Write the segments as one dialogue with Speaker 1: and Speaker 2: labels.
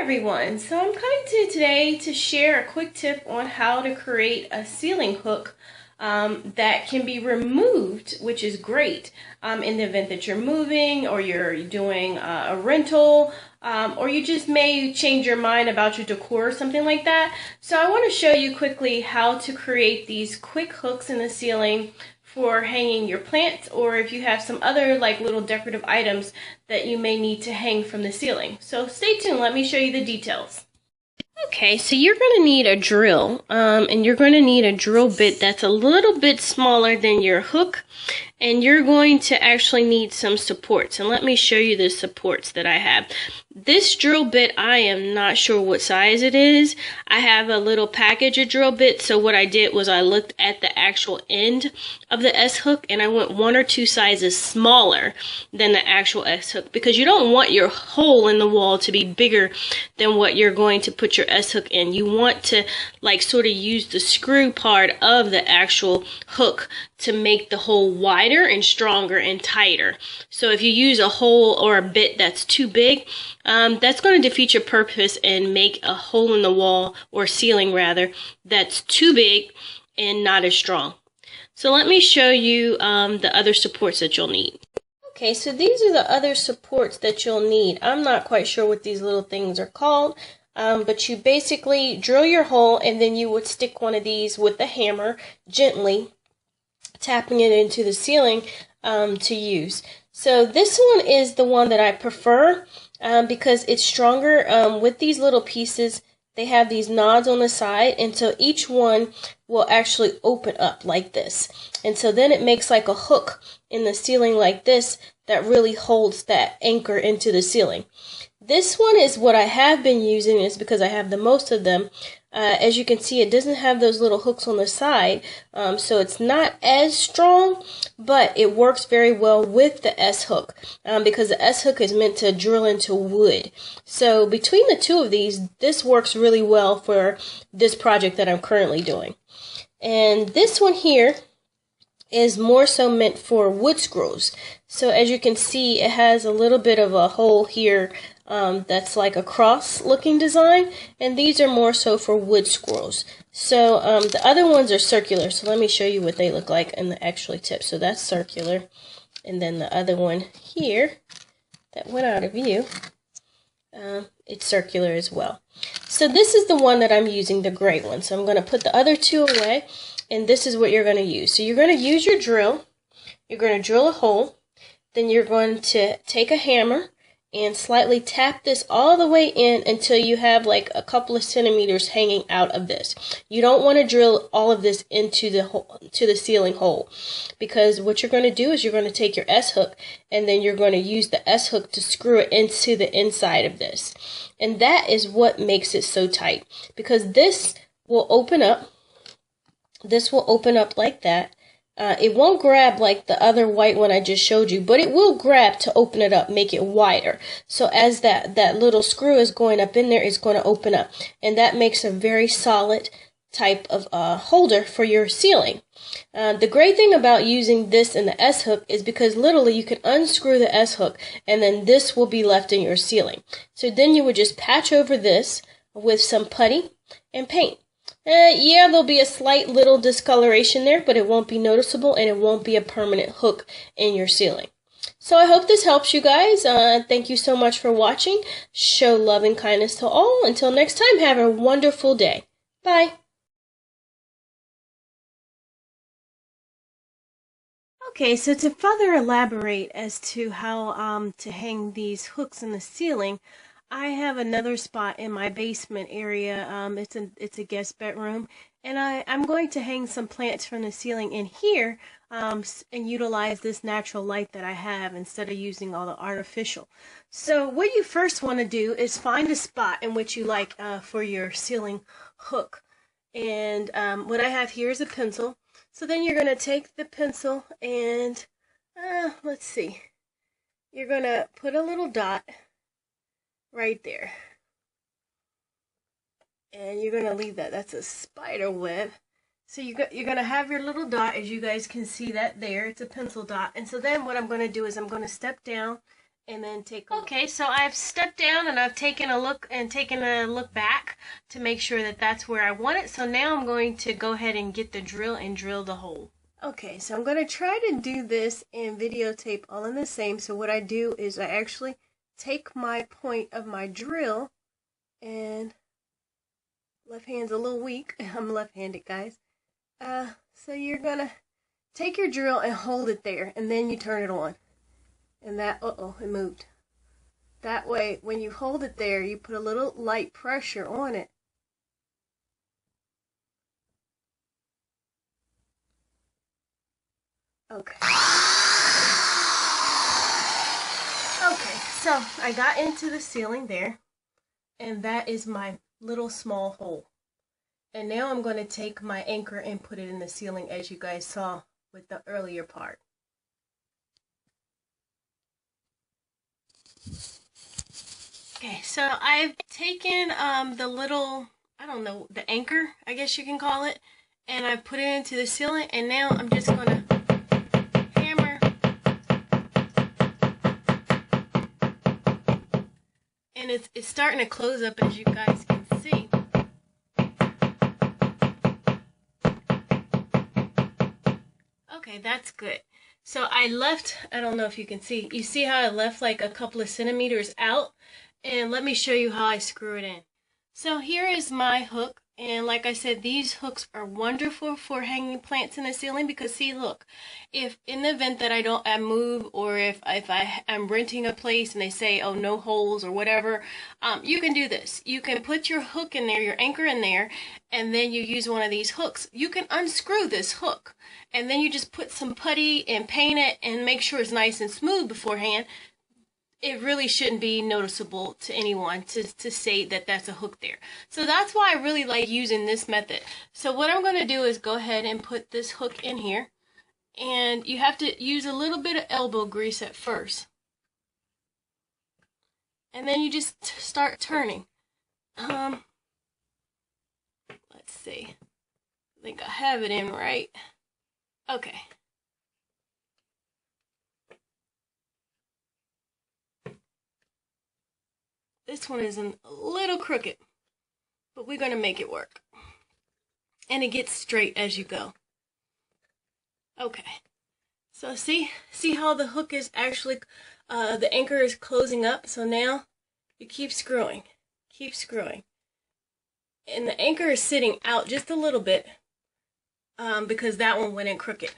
Speaker 1: Everyone, so I'm coming to you today to share a quick tip on how to create a ceiling hook that can be removed, which is great in the event that you're moving or you're doing a rental or you just may change your mind about your decor or something like that. So I want to show you quickly how to create these quick hooks in the ceiling for hanging your plants, or if you have some other like little decorative items that you may need to hang from the ceiling. So stay tuned, let me show you the details. Okay, so you're going to need a drill, and you're going to need a drill bit that's a little bit smaller than your hook, and you're going to actually need some supports. And let me show you the supports that I have. This drill bit, I am not sure what size it is. I have a little package of drill bits, so what I did was I looked at the actual end of the S-hook, and I went 1 or 2 sizes smaller than the actual S-hook, because you don't want your hole in the wall to be bigger than what you're going to put your S-hook in. You want to like sort of use the screw part of the actual hook to make the hole wider and stronger and tighter. So if you use a hole or a bit that's too big, that's going to defeat your purpose and make a hole in the wall, or ceiling rather, that's too big and not as strong. So let me show you the other supports that you'll need. Okay, so these are the other supports that you'll need. I'm not quite sure what these little things are called, but you basically drill your hole and then you would stick one of these with a hammer, gently tapping it into the ceiling to use. So this one is the one that I prefer because it's stronger. With these little pieces, they have these nods on the side, and so each one will actually open up like this. And so then it makes like a hook in the ceiling like this that really holds that anchor into the ceiling. This one is what I have been using, is because I have the most of them. As you can see, it doesn't have those little hooks on the side, so it's not as strong, but it works very well with the S-hook because the S-hook is meant to drill into wood. So between the two of these, this works really well for this project that I'm currently doing. And this one here is more so meant for wood screws. So as you can see, it has a little bit of a hole here that's like a cross looking design, and these are more so for wood screws. So the other ones are circular, so let me show you what they look like in the actual tip. So that's circular, and then the other one here that went out of view, it's circular as well. So this is the one that I'm using, the gray one. So I'm going to put the other two away, and this is what you're going to use. So you're going to use your drill, you're going to drill a hole, then you're going to take a hammer and slightly tap this all the way in until you have like a couple of centimeters hanging out of this. You don't want to drill all of this into the hole, to the ceiling hole, because what you're going to do is you're going to take your S-hook and then you're going to use the S-hook to screw it into the inside of this. And that is what makes it so tight, because this will open up. This will open up like that. It won't grab like the other white one I just showed you, but it will grab to open it up, make it wider. So as that little screw is going up in there, it's going to open up. And that makes a very solid type of holder for your ceiling. The great thing about using this in the S-hook is because literally you can unscrew the S-hook and then this will be left in your ceiling. So then you would just patch over this with some putty and paint. Yeah, there'll be a slight little discoloration there, but it won't be noticeable and it won't be a permanent hook in your ceiling. So I hope this helps you guys. Thank you so much for watching. Show love and kindness to all. Until next time, have a wonderful day. Bye. Okay, so to further elaborate as to how to hang these hooks in the ceiling, I have another spot in my basement area. It's a guest bedroom, and I'm going to hang some plants from the ceiling in here and utilize this natural light that I have instead of using all the artificial. So what you first want to do is find a spot in which you like for your ceiling hook. And what I have here is a pencil. So then you're going to take the pencil and let's see. You're going to put a little dot right there, and you're going to leave that. That's a spider web. So you're going to have your little dot, as you guys can see that there. It's a pencil dot. And so then what I'm going to do is I'm going to step down and then take a look. Okay, so I've stepped down and I've taken a look back to make sure that that's where I want it. So now I'm going to go ahead and get the drill and drill the hole. Okay, so I'm going to try to do this and videotape all in the same. So what I do is I actually take my point of my drill, and left hand's a little weak. I'm left-handed, guys. So you're going to take your drill and hold it there, and then you turn it on. And that, it moved. That way, when you hold it there, you put a little light pressure on it. Okay. Okay, so I got into the ceiling there, and that is my little small hole. And now I'm going to take my anchor and put it in the ceiling, as you guys saw with the earlier part. Okay, so I've taken the little, I don't know, the anchor, I guess you can call it, and I put it into the ceiling, and now I'm just going to hammer. And it's starting to close up, as you guys can see. Okay, that's good. So I left, I don't know if you can see, you see how I left like a couple of centimeters out? And let me show you how I screw it in. So here is my hook, and like I said, these hooks are wonderful for hanging plants in the ceiling, because see, look, if in the event that I move, or if I'm renting a place and they say, oh, no holes or whatever, you can do this. You can put your hook in there, your anchor in there, and then you use one of these hooks. You can unscrew this hook, and then you just put some putty and paint it and make sure it's nice and smooth beforehand. It really shouldn't be noticeable to anyone to say that that's a hook there. So that's why I really like using this method. So what I'm going to do is go ahead and put this hook in here. And you have to use a little bit of elbow grease at first. And then you just start turning. Let's see. I think I have it in right. Okay. This one is a little crooked, but we're going to make it work. And it gets straight as you go. Okay. So see how the hook is actually, the anchor is closing up. So now you keep screwing. Keep screwing. And the anchor is sitting out just a little bit because that one went in crooked.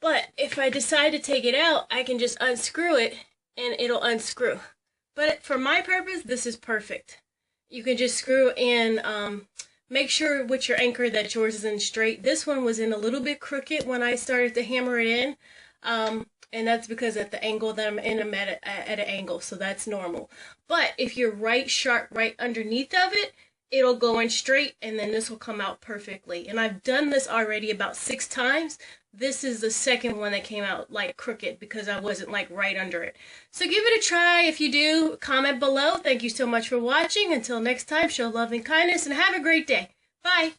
Speaker 1: But if I decide to take it out, I can just unscrew it and it'll unscrew. But for my purpose, this is perfect. You can just screw in, make sure with your anchor that yours is in straight. This one was in a little bit crooked when I started to hammer it in. And that's because at the angle that I'm in, I'm at an angle, so that's normal. But if you're right sharp right underneath of it, it'll go in straight, and then this will come out perfectly. And I've done this already about 6 times. This is the second one that came out like crooked because I wasn't like right under it. So give it a try. If you do, comment below. Thank you so much for watching. Until next time, show love and kindness and have a great day. Bye.